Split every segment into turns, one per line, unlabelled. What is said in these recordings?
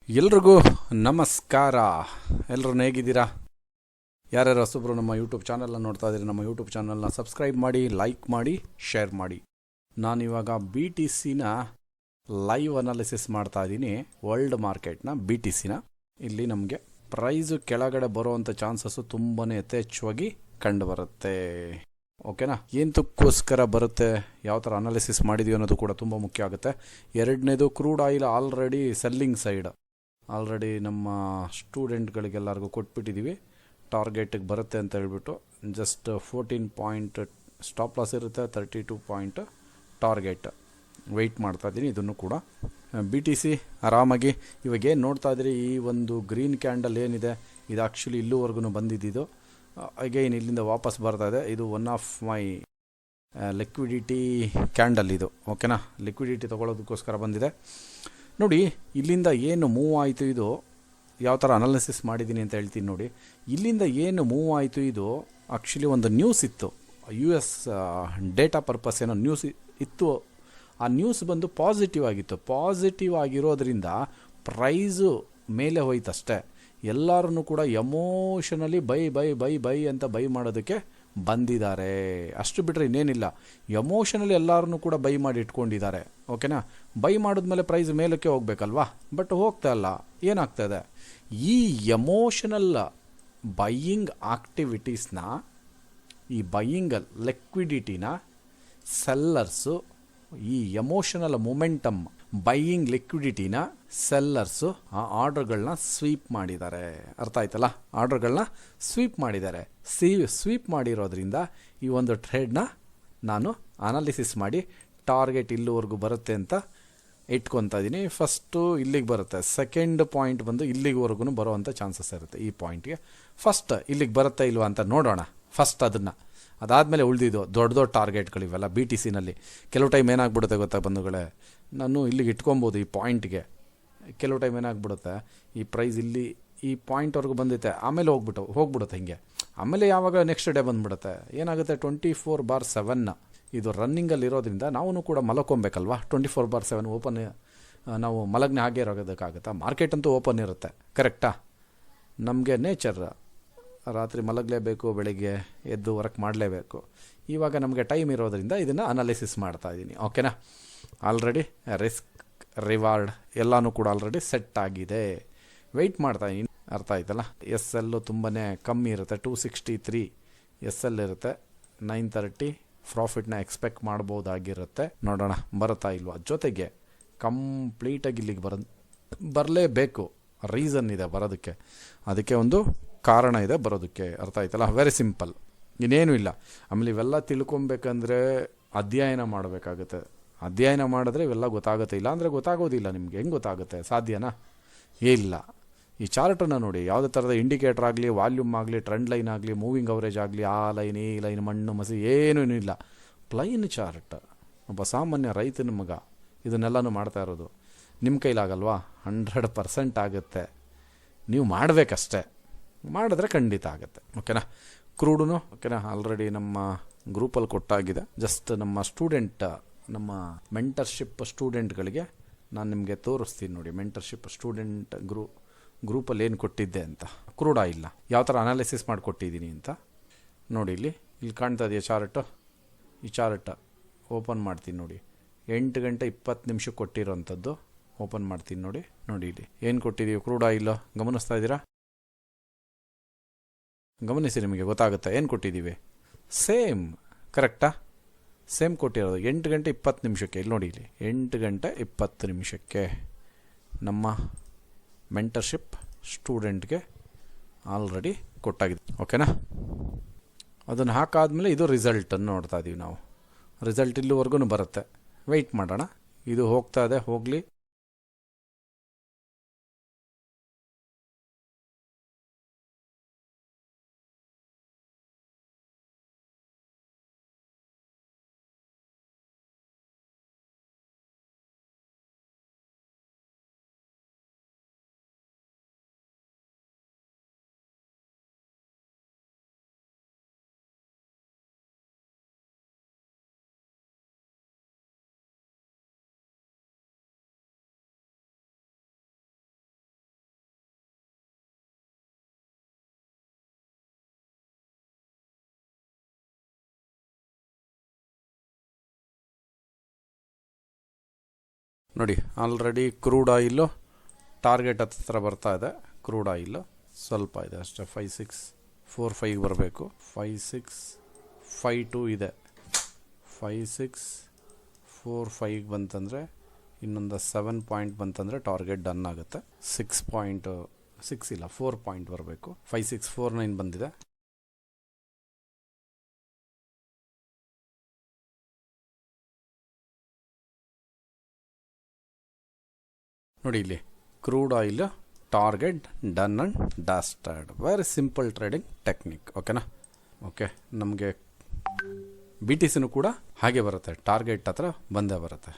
ಎಲ್ರಿಗೂ ನಮಸ್ಕಾರ. ಎಲ್ಲರೂ ಹೇಗಿದ್ದೀರಾ? ಯಾರ್ಯಾರು ಹೊಸಬ್ರು ನಮ್ಮ ಯೂಟ್ಯೂಬ್ ಚಾನಲ್ನ ನೋಡ್ತಾ ಇದ್ದೀರಿ, ನಮ್ಮ ಯೂಟ್ಯೂಬ್ ಚಾನಲ್ನ ಸಬ್ಸ್ಕ್ರೈಬ್ ಮಾಡಿ, ಲೈಕ್ ಮಾಡಿ, ಶೇರ್ ಮಾಡಿ. ನಾನಿವಾಗ BTCನ ಲೈವ್ ಅನಾಲಿಸಿಸ್ ಮಾಡ್ತಾ ಇದ್ದೀನಿ. ವರ್ಲ್ಡ್ ಮಾರ್ಕೆಟ್ನ BTCನ. ಇಲ್ಲಿ ನಮಗೆ ಪ್ರೈಸು ಕೆಳಗಡೆ ಬರುವಂಥ ಚಾನ್ಸಸ್ಸು ತುಂಬಾ ಯಥೇಚ್ಛವಾಗಿ ಕಂಡು ಬರುತ್ತೆ. ಓಕೆನಾ? ಎಂತಕ್ಕೋಸ್ಕರ ಬರುತ್ತೆ, ಯಾವ ಥರ ಅನಾಲಿಸಿಸ್ ಮಾಡಿದೀವಿ ಅನ್ನೋದು ಕೂಡ ತುಂಬ ಮುಖ್ಯ ಆಗುತ್ತೆ. ಎರಡನೇದು, crude oil already selling side. Already ನಮ್ಮ ಸ್ಟೂಡೆಂಟ್ಗಳಿಗೆಲ್ಲರಿಗೂ ಕೊಟ್ಬಿಟ್ಟಿದ್ದೀವಿ, ಟಾರ್ಗೆಟಿಗೆ ಬರುತ್ತೆ ಅಂತ ಹೇಳ್ಬಿಟ್ಟು. ಜಸ್ಟ್ 14 ಪಾಯಿಂಟ್ ಸ್ಟಾಪ್ ಲಾಸ್ ಇರುತ್ತೆ, 32 ಪಾಯಿಂಟ್ ಟಾರ್ಗೆಟ್. ವೆಯ್ಟ್ ಮಾಡ್ತಾ ಇದ್ದೀನಿ ಇದನ್ನು ಕೂಡ. BTC ಆರಾಮಾಗಿ ಇವಾಗ ಏನು ನೋಡ್ತಾ ಇದ್ದೀರಿ, ಈ ಒಂದು ಗ್ರೀನ್ ಕ್ಯಾಂಡಲ್ ಏನಿದೆ, ಇದು ಆ್ಯಕ್ಚುಲಿ ಇಲ್ಲೂವರೆಗೂ ಬಂದಿದ್ದು. ಅಗೈನ್ ಇಲ್ಲಿಂದ ವಾಪಸ್ ಬರ್ತಾ ಇದೆ. ಇದು one of my liquidity candle ಇದು. ಓಕೆನಾ? ಲಿಕ್ವಿಡಿಟಿ ತೊಗೊಳೋದಕ್ಕೋಸ್ಕರ ಬಂದಿದೆ ನೋಡಿ. ಇಲ್ಲಿಂದ ಏನು ಮೂವ್ ಆಯಿತು, ಇದು ಯಾವ ಥರ ಅನಾಲಿಸಿಸ್ ಮಾಡಿದ್ದೀನಿ ಅಂತ ಹೇಳ್ತೀನಿ ನೋಡಿ. ಇಲ್ಲಿಂದ ಏನು ಮೂವ್ ಆಯಿತು, ಇದು ಆ್ಯಕ್ಚುಲಿ ಒಂದು ನ್ಯೂಸ್ ಇತ್ತು, US ಡೇಟಾ ಪರ್ಪಸ್ ಏನೋ ನ್ಯೂಸ್ ಇತ್ತು. ಆ ನ್ಯೂಸ್ ಬಂದು ಪಾಸಿಟಿವ್ ಆಗಿತ್ತು. ಪಾಸಿಟಿವ್ ಆಗಿರೋದ್ರಿಂದ ಪ್ರೈಸು ಮೇಲೆ ಹೋಯ್ತಷ್ಟೇ. ಎಲ್ಲರೂ ಕೂಡ ಎಮೋಷನಲಿ ಬೈ ಅಂತ ಬೈ ಮಾಡೋದಕ್ಕೆ ಬಂದಿದ್ದಾರೆ. ಅಷ್ಟು ಬಿಟ್ಟರೆ ಇನ್ನೇನಿಲ್ಲ. ಎಮೋಷನಲಿ ಎಲ್ಲರೂ ಕೂಡ ಬೈ ಮಾಡಿ ಇಟ್ಕೊಂಡಿದ್ದಾರೆ. ಓಕೆನಾ? ಬೈ ಮಾಡಿದ್ಮೇಲೆ ಪ್ರೈಸ್ ಮೇಲಕ್ಕೆ ಹೋಗ್ಬೇಕಲ್ವಾ, ಬಟ್ ಹೋಗ್ತಾ ಇಲ್ಲ. ಏನಾಗ್ತದೆ, ಈ ಎಮೋಷನಲ್ ಬೈಯಿಂಗ್ ಆಕ್ಟಿವಿಟೀಸ್ನ, ಈ ಬೈಯಿಂಗ್ ಲಿಕ್ವಿಡಿಟಿನ ಸೆಲ್ಲರ್ಸು, ಈ ಎಮೋಷನಲ್ ಮೊಮೆಂಟಮ್ ಬೈಯಿಂಗ್ ಲಿಕ್ವಿಡಿಟಿನ ಸೆಲ್ಲರ್ಸು ಆ ಆರ್ಡರ್ಗಳನ್ನ ಸ್ವೀಪ್ ಮಾಡಿದ್ದಾರೆ. ಅರ್ಥ ಆಯ್ತಲ್ಲ? ಆರ್ಡರ್ಗಳನ್ನ ಸ್ವೀಪ್ ಮಾಡಿದ್ದಾರೆ. ಸ್ವೀಪ್ ಮಾಡಿರೋದ್ರಿಂದ ಈ ಒಂದು ಟ್ರೇಡ್ನ ನಾನು ಅನಾಲಿಸಿಸ್ ಮಾಡಿ ಟಾರ್ಗೆಟ್ ಇಲ್ಲಿವರೆಗೂ ಬರುತ್ತೆ ಅಂತ ಇಟ್ಕೊತಾ ಇದ್ದೀನಿ. ಫಸ್ಟು ಇಲ್ಲಿಗೆ ಬರುತ್ತೆ, ಸೆಕೆಂಡ್ ಪಾಯಿಂಟ್ ಬಂದು ಇಲ್ಲಿವರೆಗೂ ಬರೋವಂಥ ಚಾನ್ಸಸ್ ಇರುತ್ತೆ. ಈ ಪಾಯಿಂಟ್ಗೆ ಫಸ್ಟ್ ಇಲ್ಲಿಗೆ ಬರುತ್ತೆ ಇಲ್ವಾ ಅಂತ ನೋಡೋಣ ಫಸ್ಟ್ ಅದನ್ನು. ಅದಾದಮೇಲೆ ಉಳಿದಿದ್ದು ದೊಡ್ಡ ದೊಡ್ಡ ಟಾರ್ಗೆಟ್ಗಳಿವೆಲ್ಲ BTCನಲ್ಲಿ. ಕೆಲವು ಟೈಮ್ ಏನಾಗ್ಬಿಡುತ್ತೆ ಗೊತ್ತಾ ಬಂಧುಗಳೇ, ನಾನು ಇಲ್ಲಿಗೆ ಇಟ್ಕೊಬೋದು ಈ ಪಾಯಿಂಟ್ಗೆ. ಕೆಲವು ಟೈಮ್ ಏನಾಗ್ಬಿಡುತ್ತೆ, ಈ ಪ್ರೈಸ್ ಇಲ್ಲಿ ಈ ಪಾಯಿಂಟ್ವರೆಗೂ ಬಂದೈತೆ, ಆಮೇಲೆ ಹೋಗ್ಬಿಡುತ್ತೆ ಹಿಂಗೆ. ಆಮೇಲೆ ಯಾವಾಗ ನೆಕ್ಸ್ಟ್ ಡೇ ಬಂದುಬಿಡುತ್ತೆ. ಏನಾಗುತ್ತೆ, 24/7 ಇದು ರನ್ನಿಂಗಲ್ಲಿ ಇರೋದ್ರಿಂದ ನಾವು ಕೂಡ ಮಲಕೊಬೇಕಲ್ವಾ. 24/7 ಓಪನ್, ನಾವು ಮಲಗ್ನೆ ಹಾಗೆ ಇರೋದಕ್ಕಾಗುತ್ತಾ? ಮಾರ್ಕೆಟ್ ಅಂತೂ ಓಪನ್ ಇರುತ್ತೆ, ಕರೆಕ್ಟಾ? ನಮಗೆ ನೇಚರ್ ರಾತ್ರಿ ಮಲಗಲೇಬೇಕು, ಬೆಳಿಗ್ಗೆ ಎದ್ದು ವರ್ಕ್ ಮಾಡಲೇಬೇಕು. ಇವಾಗ ನಮಗೆ ಟೈಮ್ ಇರೋದ್ರಿಂದ ಇದನ್ನು ಅನಾಲಿಸಿಸ್ ಮಾಡ್ತಾ ಇದ್ದೀನಿ. ಓಕೆನಾ? ಆಲ್ರೆಡಿ ರಿಸ್ಕ್ ರಿವಾರ್ಡ್ ಎಲ್ಲನೂ ಕೂಡ ಆಲ್ರೆಡಿ ಸೆಟ್ ಆಗಿದೆ. ವೆಯ್ಟ್ ಮಾಡ್ತಾ ಇದ್ದೀನಿ. ಅರ್ಥ ಆಯ್ತಲ್ಲ? SL ತುಂಬಾ ಕಮ್ಮಿ ಇರುತ್ತೆ, 263 SL ಇರುತ್ತೆ. 930 ಪ್ರಾಫಿಟ್ನ ಎಕ್ಸ್ಪೆಕ್ಟ್ ಮಾಡ್ಬೋದಾಗಿರುತ್ತೆ. ನೋಡೋಣ ಬರುತ್ತಾ ಇಲ್ವಾ. ಜೊತೆಗೆ ಕಂಪ್ಲೀಟಾಗಿ ಇಲ್ಲಿಗೆ ಬರಲೇಬೇಕು. ರೀಸನ್ ಇದೆ ಬರೋದಕ್ಕೆ, ಅದಕ್ಕೆ ಒಂದು ಕಾರಣ ಇದೆ ಬರೋದಕ್ಕೆ. ಅರ್ಥ ಆಯ್ತಲ್ಲ? ವೆರಿ ಸಿಂಪಲ್, ಇನ್ನೇನು ಇಲ್ಲ. ಆಮೇಲೆ ಇವೆಲ್ಲ ತಿಳ್ಕೊಬೇಕಂದ್ರೆ ಅಧ್ಯಯನ ಮಾಡಬೇಕಾಗುತ್ತೆ. ಅಧ್ಯಯನ ಮಾಡಿದ್ರೆ ಇವೆಲ್ಲ ಗೊತ್ತಾಗುತ್ತೆ, ಇಲ್ಲ ಅಂದರೆ ಗೊತ್ತಾಗೋದಿಲ್ಲ. ನಿಮಗೆ ಹೆಂಗೆ ಗೊತ್ತಾಗುತ್ತೆ? ಸಾಧ್ಯನಾ? ಇಲ್ಲ. ಈ ಚಾರ್ಟನ್ನು ನೋಡಿ, ಯಾವುದೇ ಥರದ ಇಂಡಿಕೇಟರ್ ಆಗಲಿ, ವಾಲ್ಯೂಮ್ ಆಗಲಿ, ಟ್ರೆಂಡ್ ಲೈನ್ ಆಗಲಿ, ಮೂವಿಂಗ್ ಅವರೇಜ್ ಆಗಲಿ, ಆ ಲೈನ್ ಈ ಲೈನ್, ಮಣ್ಣು ಮಸಿ ಏನೂ ಇಲ್ಲ. Plain chart. ಒಬ್ಬ ಸಾಮಾನ್ಯ ರೈತನ ಮಗ ಇದನ್ನೆಲ್ಲನೂ ಮಾಡ್ತಾ ಇರೋದು. ನಿಮ್ಮ ಕೈಲಾಗಲ್ವಾ? 100% ಆಗುತ್ತೆ. ನೀವು ಮಾಡಬೇಕಷ್ಟೇ. ಮಾಡಿದ್ರೆ ಖಂಡಿತ ಆಗುತ್ತೆ. ಓಕೆನಾ? ಕ್ರೂಡೂ ಓಕೆನಾ, ಆಲ್ರೆಡಿ ನಮ್ಮ ಗ್ರೂಪಲ್ಲಿ ಕೊಟ್ಟಾಗಿದೆ. ಜಸ್ಟ್ ನಮ್ಮ ಸ್ಟೂಡೆಂಟ್, ನಮ್ಮ ಮೆಂಟರ್ಶಿಪ್ ಸ್ಟೂಡೆಂಟ್ಗಳಿಗೆ ನಾನು ನಿಮಗೆ ತೋರಿಸ್ತೀನಿ ನೋಡಿ. ಮೆಂಟರ್ಶಿಪ್ ಸ್ಟೂಡೆಂಟ್ ಗ್ರೂಪಲ್ಲಿ ಏನು ಕೊಟ್ಟಿದ್ದೆ ಅಂತ, ಕ್ರೂಡ್ ಆಯಿಲ್ನ ಯಾವ ಥರ ಅನಾಲಿಸಿಸ್ ಮಾಡಿಕೊಟ್ಟಿದ್ದೀನಿ ಅಂತ ನೋಡಿ. ಇಲ್ಲಿ ಕಾಣ್ತಾ ಇದೆಯಾ ಚಾರ್ಟು? ಈ ಚಾರ್ಟ್ ಓಪನ್ ಮಾಡ್ತೀನಿ ನೋಡಿ. 8 ಗಂಟೆ 20 ನಿಮಿಷಕ್ಕೆ ಕೊಟ್ಟಿರೋವಂಥದ್ದು ಓಪನ್ ಮಾಡ್ತೀನಿ ನೋಡಿ. ಇಲ್ಲಿ ಏನು ಕೊಟ್ಟಿದ್ದೀವಿ, ಕ್ರೂಡ್ ಆಯಿಲ್. ಗಮನಿಸ್ತಾ ಇದ್ದೀರಾ? ಗಮನಿಸಿ, ನಿಮಗೆ ಗೊತ್ತಾಗುತ್ತೆ ಏನು ಕೊಟ್ಟಿದ್ದೀವಿ. ಸೇಮ್, ಕರೆಕ್ಟಾ? ಸೇಮ್ ಕೊಟ್ಟಿರೋದು 8 ಗಂಟೆ 20 ನಿಮಿಷಕ್ಕೆ. ಇಲ್ಲಿ ನೋಡಿ, ಇಲ್ಲಿ 8 ಗಂಟೆ 20 ನಿಮಿಷಕ್ಕೆ ನಮ್ಮ ಮೆಂಟರ್ಶಿಪ್ ಸ್ಟೂಡೆಂಟ್ಗೆ ಆಲ್ರೆಡಿ ಕೊಟ್ಟಾಗಿದೆ. ಓಕೆನಾ? ಅದನ್ನು ಹಾಕಾದ್ಮೇಲೆ ಇದು ರಿಸಲ್ಟನ್ನು ನೋಡ್ತಾ ಇದ್ದೀವಿ ನಾವು. ರಿಸಲ್ಟ್ ಇಲ್ಲಿವರೆಗೂ ಬರುತ್ತೆ. ವೆಯ್ಟ್ ಮಾಡೋಣ. ಇದು ಹೋಗ್ತಾ ಇದೆ, ಹೋಗಲಿ. ನೋಡಿ ಆಲ್ರೆಡಿ ಕ್ರೂಡ್ ಆಯಿಲು ಟಾರ್ಗೆಟ್ ಹತ್ರ ಬರ್ತಾ ಇದೆ. ಕ್ರೂಡ್ ಆಯಿಲು ಸ್ವಲ್ಪ ಇದೆ ಅಷ್ಟೇ, 5645 ಬರಬೇಕು. 5652 ಇದೆ. 5645 ಬಂತಂದರೆ ಇನ್ನೊಂದು 7 ಪಾಯಿಂಟ್ ಬಂತಂದರೆ ಟಾರ್ಗೆಟ್ ಡನ್ ಆಗುತ್ತೆ. 6 ಇಲ್ಲ 4 ಪಾಯಿಂಟ್ ಬರಬೇಕು. 5649 ಬಂದಿದೆ. ನೋಡಿ ಇಲ್ಲಿ crude oil target done and dusted. Very simple trading technique. ಓಕೆನಾ? ಓಕೆ, ನಮಗೆ ಬಿ ಟಿ ಸಿನೂ ಕೂಡ ಹಾಗೆ ಬರುತ್ತೆ, ಟಾರ್ಗೆಟ್ ಹತ್ರ ಬಂದೇ ಬರುತ್ತೆ.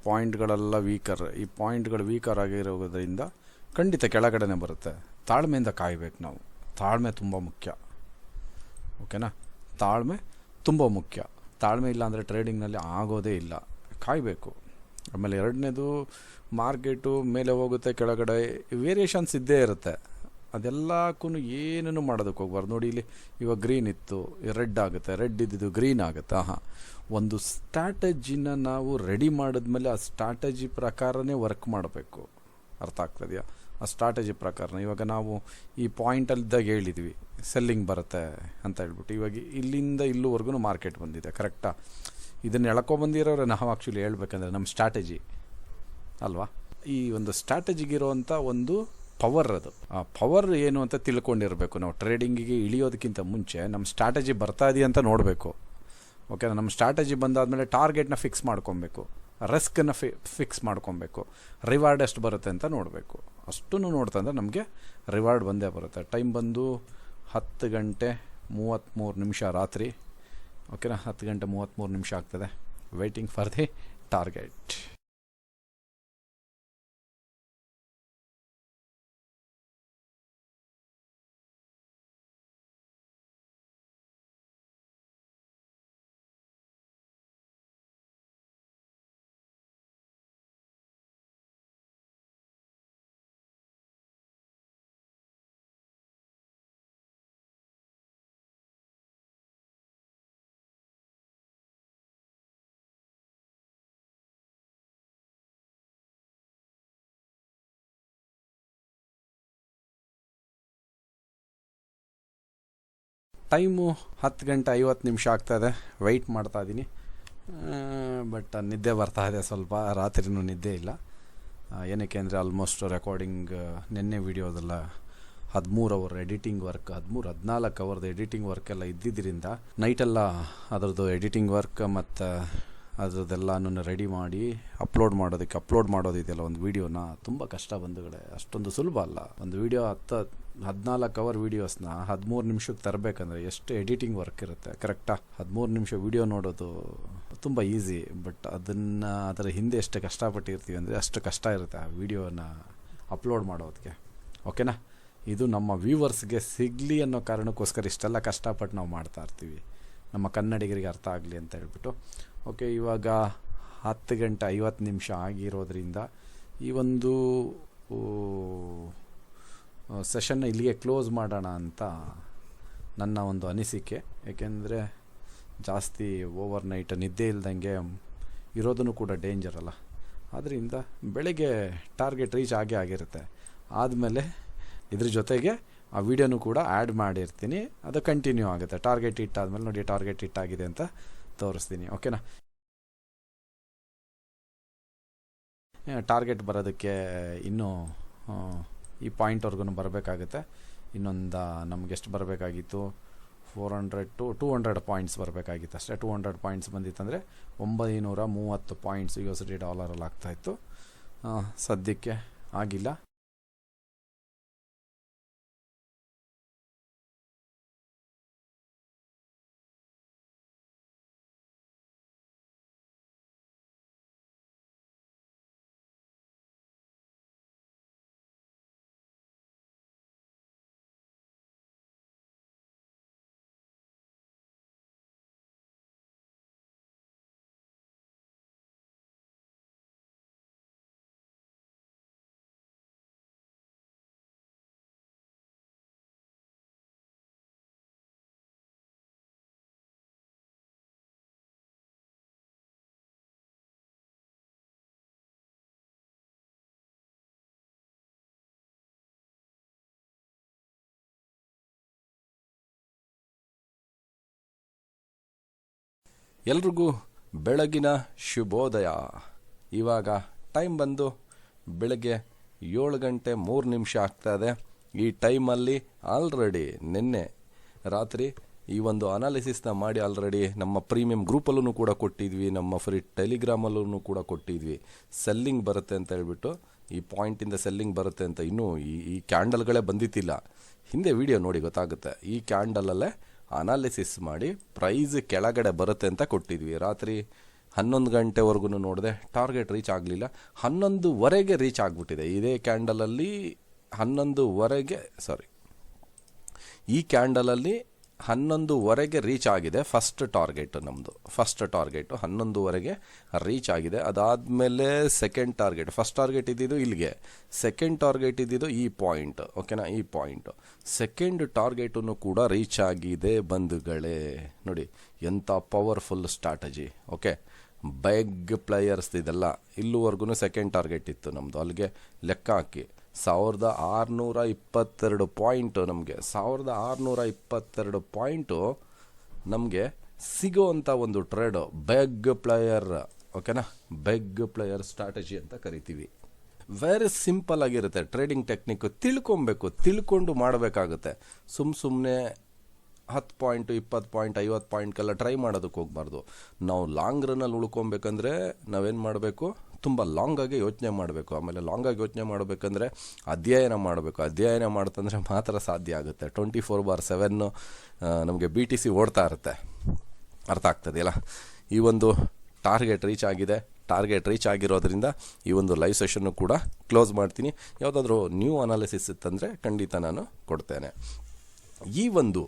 ಪಾಯಿಂಟ್ಗಳೆಲ್ಲ ಈ ಪಾಯಿಂಟ್ಗಳು ವೀಕರ್ ಆಗಿರೋದ್ರಿಂದ ಖಂಡಿತ ಕೆಳಗಡೆನೇ ಬರುತ್ತೆ. ತಾಳ್ಮೆಯಿಂದ ಕಾಯಬೇಕು ನಾವು. ತಾಳ್ಮೆ ತುಂಬ ಮುಖ್ಯ. ಓಕೆನಾ? ತಾಳ್ಮೆ ತುಂಬ ಮುಖ್ಯ. ತಾಳ್ಮೆ ಇಲ್ಲ ಅಂದರೆ ಟ್ರೇಡಿಂಗ್ನಲ್ಲಿ ಆಗೋದೇ ಇಲ್ಲ. ಕಾಯಬೇಕು. ಆಮೇಲೆ ಎರಡನೇದು, ಮಾರ್ಕೆಟು ಮೇಲೆ ಹೋಗುತ್ತೆ, ಕೆಳಗಡೆ ವೇರಿಯೇಷನ್ಸ್ ಇದ್ದೇ ಇರುತ್ತೆ. ಅದೆಲ್ಲಕ್ಕೂ ಏನೂ ಮಾಡೋದಕ್ಕೆ ಹೋಗ್ಬಾರ್ದು. ನೋಡಿ ಇಲ್ಲಿ ಇವಾಗ ಗ್ರೀನ್ ಇತ್ತು, ರೆಡ್ ಆಗುತ್ತೆ, ರೆಡ್ ಇದ್ದಿದ್ದು ಗ್ರೀನ್ ಆಗುತ್ತೆ. ಒಂದು ಸ್ಟ್ರಾಟಜಿನ ನಾವು ರೆಡಿ ಮಾಡಿದ್ಮೇಲೆ ಆ ಸ್ಟ್ರಾಟಜಿ ಪ್ರಕಾರನೇ ವರ್ಕ್ ಮಾಡಬೇಕು. ಅರ್ಥ ಆಗ್ತದೆಯಾ? ಆ ಸ್ಟ್ರಾಟಜಿ ಪ್ರಕಾರನ ಇವಾಗ ನಾವು ಈ ಪಾಯಿಂಟಲ್ಲಿದ್ದಾಗ ಹೇಳಿದ್ವಿ ಸೆಲ್ಲಿಂಗ್ ಬರುತ್ತೆ ಅಂತ ಹೇಳ್ಬಿಟ್ಟು. ಇವಾಗ ಇಲ್ಲಿಂದ ಇಲ್ಲಿವರೆಗೂ ಮಾರ್ಕೆಟ್ ಬಂದಿದೆ, ಕರೆಕ್ಟಾ? ಇದನ್ನು ಎಳ್ಕೊಬಂದಿರೋರೆ ನಾವು ಆ್ಯಕ್ಚುಲಿ ಹೇಳ್ಬೇಕಂದ್ರೆ ನಮ್ಮ ಸ್ಟ್ರಾಟಜಿ ಅಲ್ವಾ? ಈ ಒಂದು ಸ್ಟ್ರಾಟಜಿಗಿರೋವಂಥ ಒಂದು ಪವರ್, ಅದು ಆ ಪವರ್ ಏನು ಅಂತ ತಿಳ್ಕೊಂಡಿರಬೇಕು ನಾವು. ಟ್ರೇಡಿಂಗಿಗೆ ಇಳಿಯೋದಕ್ಕಿಂತ ಮುಂಚೆ ನಮ್ಮ ಸ್ಟ್ರಾಟಜಿ ಬರ್ತಾ ಇದೆಯಾ ಅಂತ ನೋಡಬೇಕು. ಓಕೆನಾ? ನಮ್ಮ ಸ್ಟ್ರಾಟಜಿ ಬಂದಾದಮೇಲೆ ಟಾರ್ಗೆಟ್ನ ಫಿಕ್ಸ್ ಮಾಡ್ಕೊಬೇಕು, ರಿಸ್ಕನ್ನು ಫಿಕ್ಸ್ ಮಾಡ್ಕೊಬೇಕು, ರಿವಾರ್ಡ್ ಎಷ್ಟು ಬರುತ್ತೆ ಅಂತ ನೋಡಬೇಕು. ಅಷ್ಟನ್ನು ನೋಡ್ತಾ ಅಂದರೆ ನಮಗೆ ರಿವಾರ್ಡ್ ಬಂದೇ ಬರುತ್ತೆ. ಟೈಮ್ ಬಂದು 10:33 ರಾತ್ರಿ. ಓಕೆನಾ? 10:33 ಆಗ್ತದೆ. Waiting for the target. Time 10:50 ಆಗ್ತಾಯಿದೆ. ವೆಯ್ಟ್ ಮಾಡ್ತಾಯಿದ್ದೀನಿ. ಬಟ್ ನಿದ್ದೆ ಬರ್ತಾ ಇದೆ ಸ್ವಲ್ಪ, ರಾತ್ರಿನೂ ನಿದ್ದೆ ಇಲ್ಲ. ಏನಕ್ಕೆ ಅಂದರೆ ಆಲ್ಮೋಸ್ಟ್ ರೆಕಾರ್ಡಿಂಗ್ ನಿನ್ನೆ ವೀಡಿಯೋದೆಲ್ಲ 13 ಅವರ್ ಎಡಿಟಿಂಗ್ ವರ್ಕ್, 14 ಅವರ್ದು ಎಡಿಟಿಂಗ್ ವರ್ಕೆಲ್ಲ ಇದ್ದಿದ್ದರಿಂದ ನೈಟೆಲ್ಲ ಅದರದ್ದು ಎಡಿಟಿಂಗ್ ವರ್ಕ್ ಮತ್ತು ಅದರದ್ದೆಲ್ಲನೂ ರೆಡಿ ಮಾಡಿ ಅಪ್ಲೋಡ್ ಮಾಡೋದಿದೆಯಲ್ಲ ಒಂದು ವೀಡಿಯೋನ, ತುಂಬ ಕಷ್ಟ ಬಂಧುಗಳೇ. ಅಷ್ಟೊಂದು ಸುಲಭ ಅಲ್ಲ. ಒಂದು ವೀಡಿಯೋ 14 ಅವರ್ ವೀಡಿಯೋಸ್ನ 13 ನಿಮಿಷಕ್ಕೆ ತರಬೇಕಂದ್ರೆ ಎಷ್ಟು ಎಡಿಟಿಂಗ್ ವರ್ಕ್ ಇರುತ್ತೆ ಕರೆಕ್ಟಾ? 13 ನಿಮಿಷ ವೀಡಿಯೋ ನೋಡೋದು ತುಂಬ ಈಸಿ, ಬಟ್ ಅದರ ಹಿಂದೆ ಎಷ್ಟು ಕಷ್ಟಪಟ್ಟಿರ್ತೀವಿ ಅಂದರೆ ಅಷ್ಟು ಕಷ್ಟ ಇರುತ್ತೆ ಆ ವೀಡಿಯೋನ ಅಪ್ಲೋಡ್ ಮಾಡೋದಕ್ಕೆ. ಓಕೆನಾ? ಇದು ನಮ್ಮ ವ್ಯೂವರ್ಸ್ಗೆ ಸಿಗಲಿ ಅನ್ನೋ ಕಾರಣಕ್ಕೋಸ್ಕರ ಇಷ್ಟೆಲ್ಲ ಕಷ್ಟಪಟ್ಟು ನಾವು ಮಾಡ್ತಾ ಇರ್ತೀವಿ, ನಮ್ಮ ಕನ್ನಡಿಗರಿಗೆ ಅರ್ಥ ಆಗಲಿ ಅಂತ ಹೇಳ್ಬಿಟ್ಟು. ಓಕೆ, ಇವಾಗ 10:50 ಆಗಿರೋದ್ರಿಂದ ಈ ಒಂದು ಸೆಷನ್ನ ಇಲ್ಲಿಗೆ ಕ್ಲೋಸ್ ಮಾಡೋಣ ಅಂತ ನನ್ನ ಒಂದು ಅನಿಸಿಕೆ. ಏಕೆಂದರೆ ಜಾಸ್ತಿ ಓವರ್ ನೈಟ್ ನಿದ್ದೆ ಇಲ್ದಂಗೆ ಇರೋದನ್ನು ಕೂಡ ಡೇಂಜರ್ ಅಲ್ಲ. ಆದ್ದರಿಂದ ಬೆಳಗ್ಗೆ ಟಾರ್ಗೆಟ್ ರೀಚ್ ಆಗಿರುತ್ತೆ. ಆದಮೇಲೆ ಇದ್ರ ಜೊತೆಗೆ ಆ ವಿಡಿಯೋನು ಕೂಡ ಆ್ಯಡ್ ಮಾಡಿರ್ತೀನಿ, ಅದು ಕಂಟಿನ್ಯೂ ಆಗುತ್ತೆ. ಟಾರ್ಗೆಟ್ ಹಿಟ್ ಆದಮೇಲೆ ನೋಡಿ ಟಾರ್ಗೆಟ್ ಹಿಟ್ ಆಗಿದೆ ಅಂತ ತೋರಿಸ್ತೀನಿ. ಓಕೆನಾ? ಟಾರ್ಗೆಟ್ ಬರೋದಕ್ಕೆ ಇನ್ನೂ ಈ ಪಾಯಿಂಟ್ವರೆಗೂ ಬರಬೇಕಾಗುತ್ತೆ. ಇನ್ನೊಂದು ನಮ್ಗೆ ಎಷ್ಟು ಬರಬೇಕಾಗಿತ್ತು? 400 to 200 ಪಾಯಿಂಟ್ಸ್ ಬರಬೇಕಾಗಿತ್ತು ಅಷ್ಟೇ. 200 ಪಾಯಿಂಟ್ಸ್ ಬಂದಿತ್ತಂದರೆ 930 ಪಾಯಿಂಟ್ಸ್ $USD ಆಗ್ತಾಯಿತ್ತು. ಸದ್ಯಕ್ಕೆ ಆಗಿಲ್ಲ. ಎಲ್ರಿಗೂ ಬೆಳಗಿನ ಶುಭೋದಯ. ಇವಾಗ ಟೈಮ್ ಬಂದು ಬೆಳಗ್ಗೆ 7:03 ಆಗ್ತಾಯಿದೆ. ಈ ಟೈಮಲ್ಲಿ ಆಲ್ರೆಡಿ ನಿನ್ನೆ ರಾತ್ರಿ ಈ ಒಂದು ಅನಾಲಿಸಿಸ್ನ ಮಾಡಿ ಆಲ್ರೆಡಿ ನಮ್ಮ ಪ್ರೀಮಿಯಂ ಗ್ರೂಪಲ್ಲೂ ಕೂಡ ಕೊಟ್ಟಿದ್ವಿ, ನಮ್ಮ ಫ್ರೀ ಟೆಲಿಗ್ರಾಮಲ್ಲೂ ಕೂಡ ಕೊಟ್ಟಿದ್ವಿ. ಸೆಲ್ಲಿಂಗ್ ಬರುತ್ತೆ ಅಂತ ಹೇಳ್ಬಿಟ್ಟು, ಈ ಪಾಯಿಂಟಿಂದ ಸೆಲ್ಲಿಂಗ್ ಬರುತ್ತೆ ಅಂತ. ಇನ್ನೂ ಈ ಕ್ಯಾಂಡಲ್ಗಳೇ ಬಂದಿತ್ತಿಲ್ಲ. ಹಿಂದೆ ವಿಡಿಯೋ ನೋಡಿ ಗೊತ್ತಾಗುತ್ತೆ. ಈ ಕ್ಯಾಂಡಲಲ್ಲೇ ಅನಾಲಿಸಿಸ್ ಮಾಡಿ ಪ್ರೈಸ್ ಕೆಳಗಡೆ ಬರುತ್ತೆ ಅಂತ ಕೊಟ್ಟಿದ್ವಿ. ರಾತ್ರಿ 11 ಗಂಟೆವರೆಗೂ ನೋಡಿದೆ, ಟಾರ್ಗೆಟ್ ರೀಚ್ ಆಗಲಿಲ್ಲ. 11:15 ರೀಚ್ ಆಗಿಬಿಟ್ಟಿದೆ. ಇದೇ ಕ್ಯಾಂಡಲಲ್ಲಿ 11:15 ಈ ಕ್ಯಾಂಡಲಲ್ಲಿ 11:15 ರೀಚ್ ಆಗಿದೆ. ಫಸ್ಟ್ ಟಾರ್ಗೆಟ್ ನಮ್ಮದು 11:15 ರೀಚ್ ಆಗಿದೆ. ಅದಾದಮೇಲೆ ಸೆಕೆಂಡ್ ಟಾರ್ಗೆಟ್, ಫಸ್ಟ್ ಟಾರ್ಗೆಟ್ ಇದ್ದಿದ್ದು ಇಲ್ಲಿಗೆ, ಸೆಕೆಂಡ್ ಟಾರ್ಗೆಟ್ ಇದ್ದಿದ್ದು ಈ ಪಾಯಿಂಟ್. ಓಕೆನಾ? ಈ ಪಾಯಿಂಟ್ ಸೆಕೆಂಡ್ ಟಾರ್ಗೆಟನ್ನು ಕೂಡ ರೀಚ್ ಆಗಿದೆ ಬಂಧುಗಳೇ. ನೋಡಿ ಎಂಥ powerful strategy. Okay, big players ಇದೆಲ್ಲ. ಇಲ್ಲಿವರೆಗೂ ಸೆಕೆಂಡ್ ಟಾರ್ಗೆಟ್ ಇತ್ತು ನಮ್ಮದು. ಅಲ್ಲಿಗೆ ಲೆಕ್ಕ ಹಾಕಿ 1622 ಪಾಯಿಂಟು ನಮಗೆ 1622 ಪಾಯಿಂಟು ನಮಗೆ ಸಿಗೋವಂಥ ಒಂದು ಟ್ರೇಡು ಬಿಗ್ ಪ್ಲೇಯರ್. ಓಕೆನಾ? ಬಿಗ್ ಪ್ಲೇಯರ್ ಸ್ಟ್ರಾಟಜಿ ಅಂತ ಕರಿತೀವಿ. ವೆರಿ ಸಿಂಪಲ್ ಆಗಿರುತ್ತೆ ಟ್ರೇಡಿಂಗ್ ಟೆಕ್ನಿಕ್. ತಿಳ್ಕೊಂಡು ಮಾಡಬೇಕಾಗುತ್ತೆ. ಸುಮ್ಮನೆ 10 ಪಾಯಿಂಟು 20 ಪಾಯಿಂಟ್ 50 ಪಾಯಿಂಟ್ಗೆಲ್ಲ ಟ್ರೈ ಮಾಡೋದಕ್ಕೆ ಹೋಗಬಾರ್ದು. ನಾವು ಲಾಂಗ್ ರನ್ನಲ್ಲಿ ಉಳ್ಕೊಬೇಕಂದ್ರೆ ನಾವೇನು ಮಾಡಬೇಕು? ತುಂಬ ಲಾಂಗಾಗಿ ಯೋಚನೆ ಮಾಡಬೇಕು. ಆಮೇಲೆ ಲಾಂಗಾಗಿ ಯೋಚನೆ ಮಾಡಬೇಕಂದ್ರೆ ಅಧ್ಯಯನ ಮಾಡಬೇಕು. ಅಧ್ಯಯನ ಮಾಡ್ತಂದ್ರೆ ಮಾತ್ರ ಸಾಧ್ಯ ಆಗುತ್ತೆ. 24/7 ನಮಗೆ BTC ಓಡ್ತಾ ಇರುತ್ತೆ. ಅರ್ಥ ಆಗ್ತದೆಯಲ್ಲ? ಈ ಒಂದು ಟಾರ್ಗೆಟ್ ರೀಚ್ ಆಗಿದೆ. ಟಾರ್ಗೆಟ್ ರೀಚ್ ಆಗಿರೋದ್ರಿಂದ ಈ ಒಂದು ಲೈವ್ ಸೆಷನ್ನು ಕೂಡ ಕ್ಲೋಸ್ ಮಾಡ್ತೀನಿ. ಯಾವುದಾದ್ರೂ ನ್ಯೂ ಅನಾಲಿಸಿಸ್ ಇತ್ತಂದರೆ ಖಂಡಿತ ನಾನು ಕೊಡ್ತೇನೆ. ಈ ಒಂದು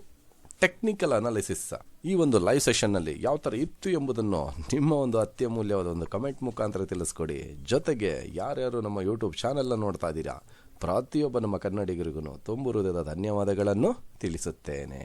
ಟೆಕ್ನಿಕಲ್ ಅನಾಲಿಸಿಸ್ ಈ ಒಂದು ಲೈವ್ ಸೆಷನ್ನಲ್ಲಿ ಯಾವ ಥರ ಇತ್ತು ಎಂಬುದನ್ನು ನಿಮ್ಮ ಒಂದು ಅತ್ಯಮೂಲ್ಯವಾದ ಒಂದು ಕಮೆಂಟ್ ಮುಖಾಂತರ ತಿಳಿಸ್ಕೊಡಿ. ಜೊತೆಗೆ ಯಾರ್ಯಾರು ನಮ್ಮ ಯೂಟ್ಯೂಬ್ ಚಾನೆಲ್ನ ನೋಡ್ತಾ ಇದ್ದೀರಾ, ಪ್ರತಿಯೊಬ್ಬ ನಮ್ಮ ಕನ್ನಡಿಗರಿಗೂ ತುಂಬ ಹೃದಯದ ಧನ್ಯವಾದಗಳನ್ನು ತಿಳಿಸುತ್ತೇನೆ.